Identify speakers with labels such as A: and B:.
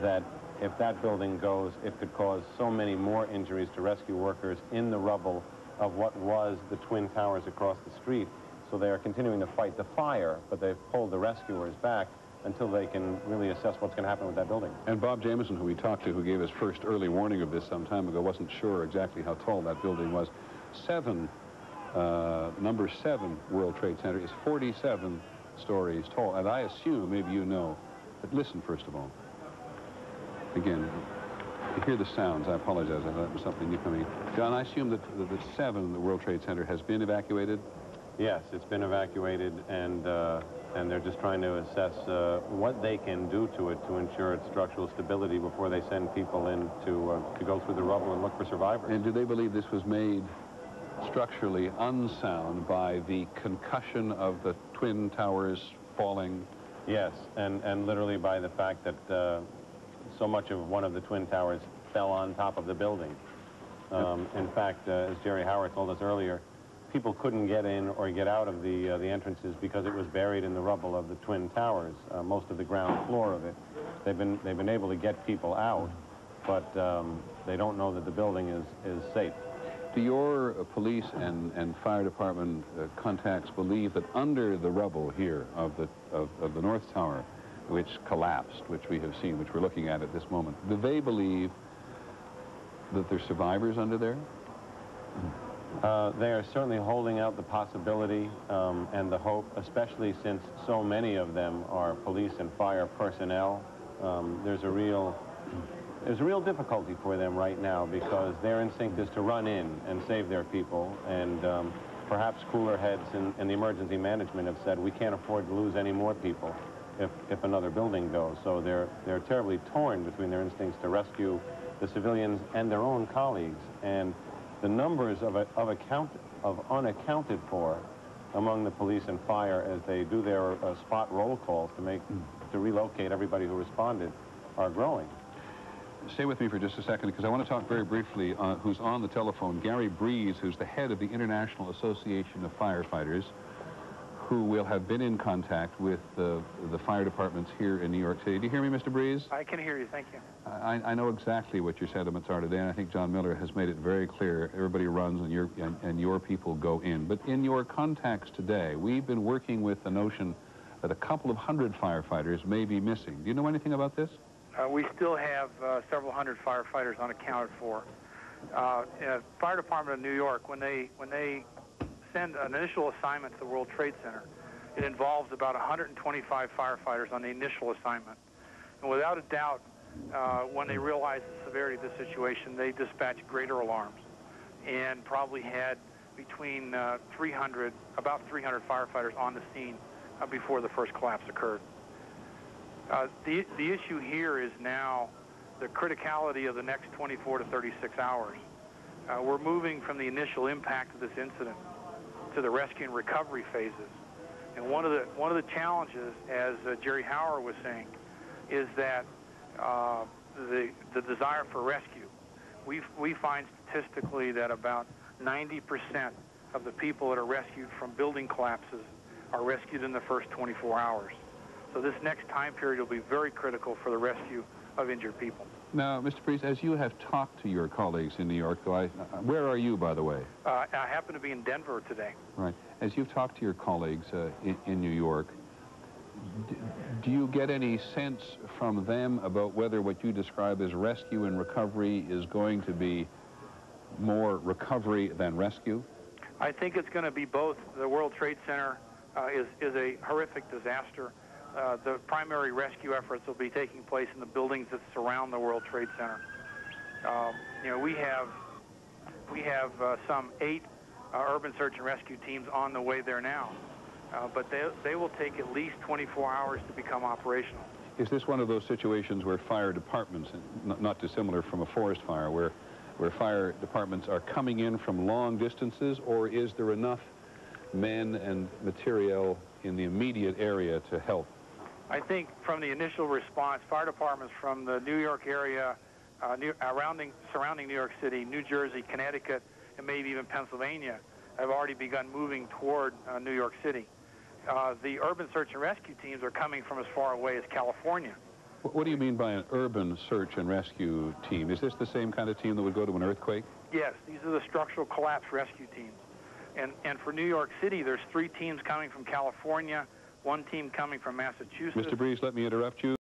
A: that if that building goes, it could cause so many more injuries to rescue workers in the rubble of what was the Twin Towers across the street. So they are continuing to fight the fire, but they've pulled the rescuers back until they can really assess what's going to happen with that building.
B: And Bob Jameson, who we talked to, who gave us first early warning of this some time ago, wasn't sure exactly how tall that building was. Number 7 World Trade Center is 47 stories tall, and I assume, maybe you know, but listen first of all. Again, you hear the sounds. I apologize. I thought it was something new coming. John, I assume that the 7, the World Trade Center, has been evacuated?
A: Yes, it's been evacuated, and they're just trying to assess what they can do to it to ensure its structural stability before they send people in to go through the rubble and look for survivors.
B: And do they believe this was made structurally unsound by the concussion of the Twin Towers falling?
A: Yes, and literally by the fact that so much of one of the Twin Towers fell on top of the building. In fact, as Jerry Howard told us earlier, people couldn't get in or get out of the entrances because it was buried in the rubble of the Twin Towers, most of the ground floor of it. They've been able to get people out, but they don't know that the building is safe.
B: Do your police and fire department contacts believe that under the rubble here of the North Tower, which collapsed, which we have seen, which we're looking at this moment, do they believe that there's survivors under there?
A: They are certainly holding out the possibility and the hope, especially since so many of them are police and fire personnel. There's a real difficulty for them right now because their instinct is to run in and save their people, and perhaps cooler heads in the emergency management have said we can't afford to lose any more people if another building goes. So they're terribly torn between their instincts to rescue the civilians and their own colleagues, and the numbers of unaccounted for among the police and fire as they do their spot roll calls to relocate everybody who responded are growing.
B: Stay with me for just a second, because I want to talk very briefly who's on the telephone. Gary Breeze, who's the head of the International Association of Firefighters, who will have been in contact with the fire departments here in New York City. Do you hear me, Mr. Breeze?
C: I can hear you, thank you.
B: I know exactly what your sentiments are today, and I think John Miller has made it very clear. Everybody runs and your people go in. But in your contacts today, we've been working with the notion that a couple of hundred firefighters may be missing. Do you know anything about this?
C: We still have several hundred firefighters unaccounted for. Fire Department of New York, when they send an initial assignment to the World Trade Center, it involves about 125 firefighters on the initial assignment. And without a doubt, when they realized the severity of the situation, they dispatched greater alarms and probably had between about 300 firefighters on the scene before the first collapse occurred. The issue here is now the criticality of the next 24 to 36 hours. We're moving from the initial impact of this incident to the rescue and recovery phases. And one of the challenges, as Jerry Howard was saying, is that the desire for rescue. We find statistically that about 90% of the people that are rescued from building collapses are rescued in the first 24 hours. So this next time period will be very critical for the rescue of injured people.
B: Now, Mr. Priest, as you have talked to your colleagues in New York, where are you, by the way?
C: I happen to be in Denver today.
B: Right. As you've talked to your colleagues in New York, do you get any sense from them about whether what you describe as rescue and recovery is going to be more recovery than rescue?
C: I think it's going to be both. The World Trade Center is a horrific disaster. The primary rescue efforts will be taking place in the buildings that surround the World Trade Center. We have some 8 urban search and rescue teams on the way there now, but they will take at least 24 hours to become operational.
B: Is this one of those situations where fire departments, not dissimilar from a forest fire, where fire departments are coming in from long distances, or is there enough men and material in the immediate area to help?
C: I think from the initial response, fire departments from the New York area, surrounding New York City, New Jersey, Connecticut, and maybe even Pennsylvania have already begun moving toward New York City. The urban search and rescue teams are coming from as far away as California.
B: What do you mean by an urban search and rescue team? Is this the same kind of team that would go to an earthquake?
C: Yes, these are the structural collapse rescue teams. And for New York City, there's 3 teams coming from California, 1 team coming from Massachusetts.
B: Mr. Breeze, let me interrupt you.